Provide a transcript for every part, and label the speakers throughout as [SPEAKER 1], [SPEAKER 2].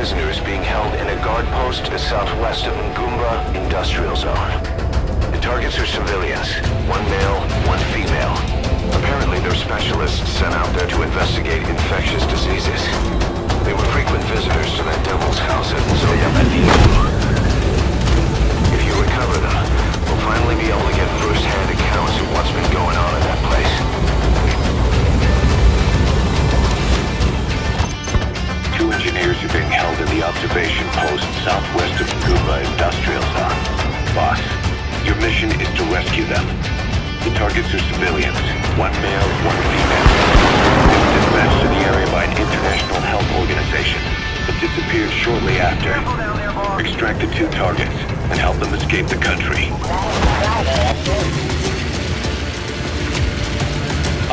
[SPEAKER 1] prisoner is being held in a guard post southwest of Ngumba Industrial Zone. The targets are civilians, one male, one female. Apparently they're specialists sent out there to investigate infectious diseases. They were frequent visitors to that devil's house at Zoya. If you recover them, we'll finally be able to get first-hand accounts of what's been going on in that place. Two engineers are being held in the observation post southwest of Ngumba Industrial Zone. Boss, your mission is to rescue them. The targets are civilians, one male, one female. They were dispatched to the area by an international health organization, but disappeared shortly after. Extract the two targets and help them escape the country.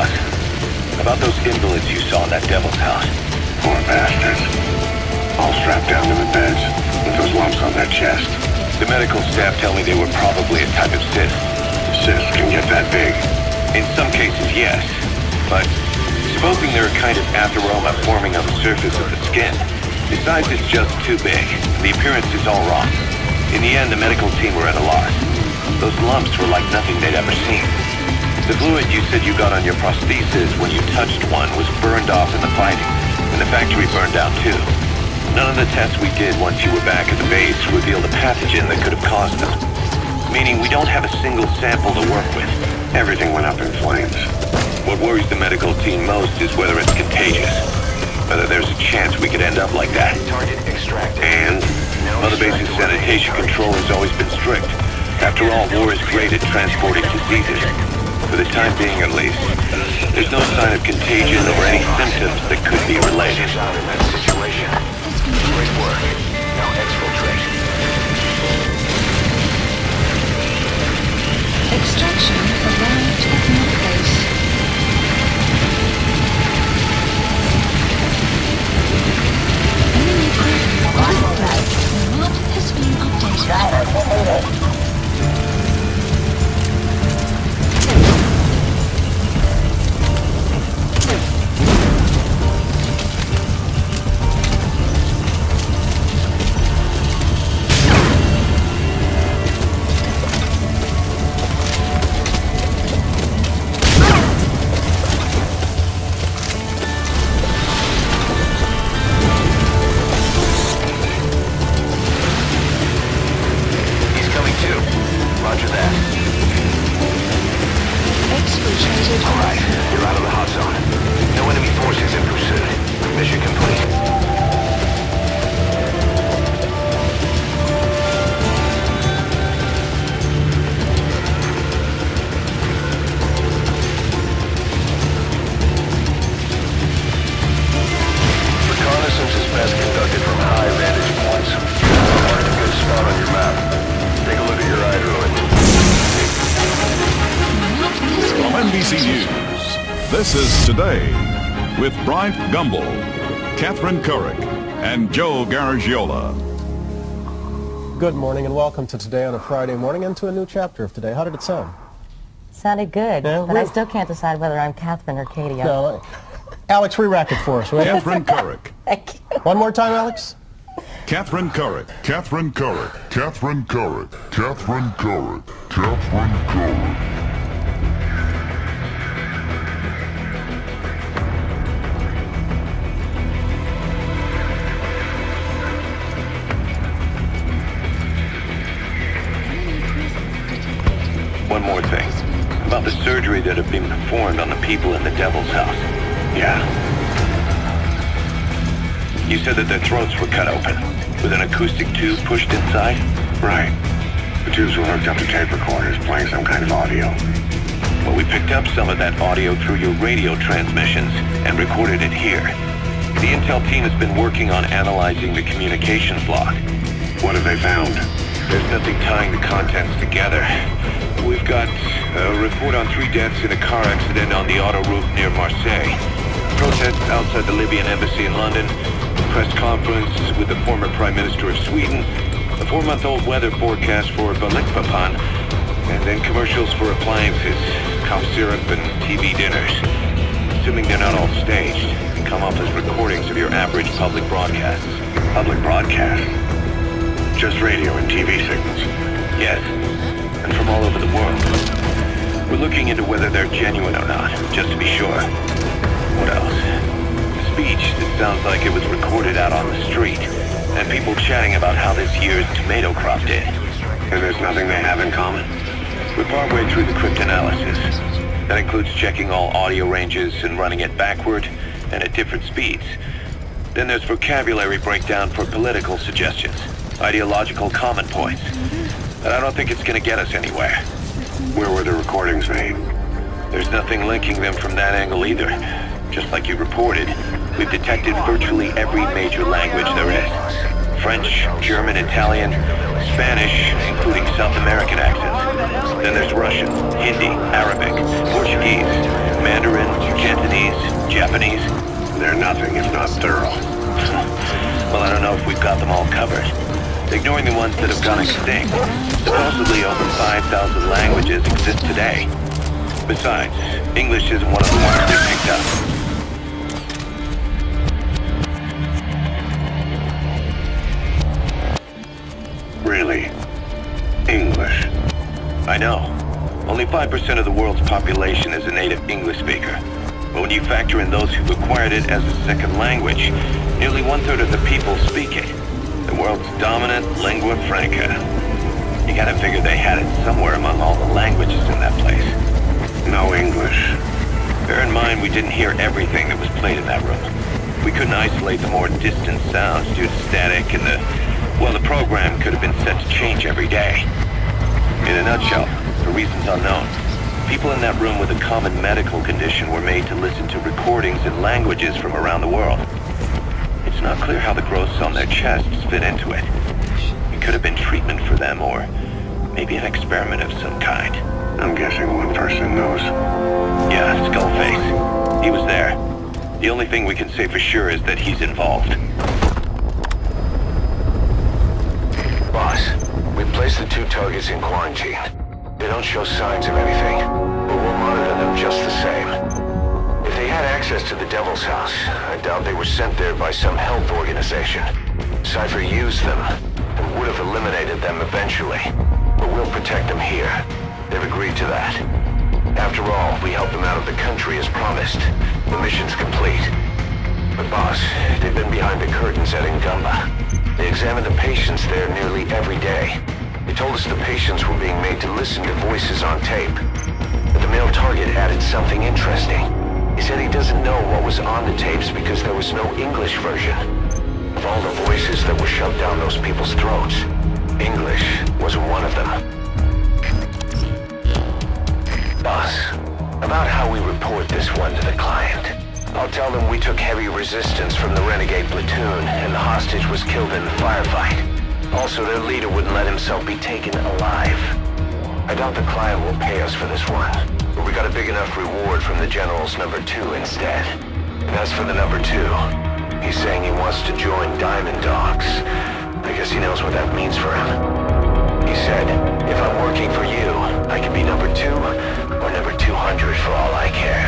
[SPEAKER 1] What? About those invalids you saw in that devil's house. Poor bastards. All strapped down to the beds, with those lumps on their chest. The medical staff tell me they were probably a type of cyst. Cysts can get that big. In some cases, yes. But supposing they're a kind of atheroma forming on the surface of the skin, the size is just too big. The appearance is all wrong. In the end, the medical team were at a loss. Those lumps were like nothing they'd ever seen. The fluid you said you got on your prosthesis when you touched one was burned off in the fighting, and the factory burned down too. None of the tests we did once you were back at the base revealed a pathogen that could have caused them. Meaning we don't have a single sample to work with. Everything went up in flames. What worries the medical team most is whether it's contagious. Whether there's a chance we could end up like that. Target extracted. And Mother Base's sanitation control has always been strict. After all, war is great at transporting diseases. For the time being, at least. There's no sign of contagion or any symptoms that could be related. Great work. Now exfiltrate.
[SPEAKER 2] Extraction arrived at Mother Base. Enemy presence. Map has been updated.
[SPEAKER 3] This is Today with Bryant Gumbel, Catherine Couric, and Joe Garagiola.
[SPEAKER 4] Good morning and welcome to Today on a Friday morning and to a new chapter of Today. How did it sound?
[SPEAKER 5] Sounded good,
[SPEAKER 4] Yeah,
[SPEAKER 5] but I still can't decide whether I'm Catherine or Katie.
[SPEAKER 4] No, Alex, re-rack it for us, will you?
[SPEAKER 3] Catherine Couric.
[SPEAKER 5] Thank you.
[SPEAKER 4] One more time, Alex.
[SPEAKER 3] Catherine Couric.
[SPEAKER 6] Catherine Couric. Catherine Couric. Catherine Couric. Catherine Couric.
[SPEAKER 1] One more thing. About the surgery that had been performed on the people in the Devil's House.
[SPEAKER 6] Yeah.
[SPEAKER 1] You said that their throats were cut open, with an acoustic tube pushed inside?
[SPEAKER 6] Right. The tubes were hooked up to tape recorders, playing some kind of audio.
[SPEAKER 1] Well, we picked up some of that audio through your radio transmissions and recorded it here. The intel team has been working on analyzing the communications log.
[SPEAKER 6] What have they found?
[SPEAKER 1] There's nothing tying the contents together. We've got a report on 3 deaths in a car accident on the autoroute near Marseille. Protests outside the Libyan embassy in London. Press conference with the former Prime Minister of Sweden. A 4-month-old weather forecast for Balikpapan. And then commercials for appliances, cough syrup, and TV dinners. Assuming they're not all staged. come off as recordings of your average public broadcasts.
[SPEAKER 6] Public broadcast. Just radio and TV signals.
[SPEAKER 1] Yes, and from all over the world. We're looking into whether they're genuine or not, just to be sure. What else? A speech that sounds like it was recorded out on the street, and people chatting about how this year's tomato crop did.
[SPEAKER 6] And there's nothing they have in common?
[SPEAKER 1] We're partway through the cryptanalysis. That includes checking all audio ranges and running it backward and at different speeds. Then there's vocabulary breakdown for political suggestions, ideological common points. But I don't think it's gonna get us anywhere.
[SPEAKER 6] Where were the recordings made?
[SPEAKER 1] There's nothing linking them from that angle either. Just like you reported, we've detected virtually every major language there is. French, German, Italian, Spanish, including South American accents. Then there's Russian, Hindi, Arabic, Portuguese, Mandarin, Cantonese, Japanese.
[SPEAKER 6] They're nothing if not thorough.
[SPEAKER 1] Well, I don't know if we've got them all covered. Ignoring the ones that have gone extinct, supposedly over 5,000 languages exist today. Besides, English isn't one of the ones we picked up.
[SPEAKER 6] Really? English?
[SPEAKER 1] I know. Only 5% of the world's population is a native English speaker. But when you factor in those who've acquired it as a second language, nearly 1/3 of the people speak it. The world's dominant lingua franca. You gotta figure they had it somewhere among all the languages in that place.
[SPEAKER 6] No English.
[SPEAKER 1] Bear in mind we didn't hear everything that was played in that room. We couldn't isolate the more distant sounds due to static and the program could have been set to change every day. In a nutshell, for reasons unknown, people in that room with a common medical condition were made to listen to recordings in languages from around the world. It's not clear how the growths on their chests fit into it. It could have been treatment for them or maybe an experiment of some kind.
[SPEAKER 6] I'm guessing one person knows.
[SPEAKER 1] Yeah, Skullface. He was there. The only thing we can say for sure is that he's involved.
[SPEAKER 7] Boss, we placed the 2 targets in quarantine. They don't show signs of anything, but we'll monitor them just the same. If they had access to the Devil's House, I doubt they were sent there by some health organization. Cypher used them, and would have eliminated them eventually. But we'll protect them here. They've agreed to that. After all, we helped them out of the country as promised. The mission's complete. But boss, they've been behind the curtains at Ngumba. They examine the patients there nearly every day. They told us the patients were being made to listen to voices on tape. But the male target added something interesting. He said he doesn't know what was on the tapes because there was no English version. Of all the voices that were shoved down those people's throats, English wasn't one of them. Boss, about how we report this one to the client. I'll tell them we took heavy resistance from the renegade platoon and the hostage was killed in the firefight. Also, their leader wouldn't let himself be taken alive. I doubt the client will pay us for this one, but we got a big enough reward from the General's number 2 instead. And as for the number 2, he's saying he wants to join Diamond Dogs. I guess he knows what that means for him. He said, if I'm working for you, I can be number 2 or number 200 for all I care.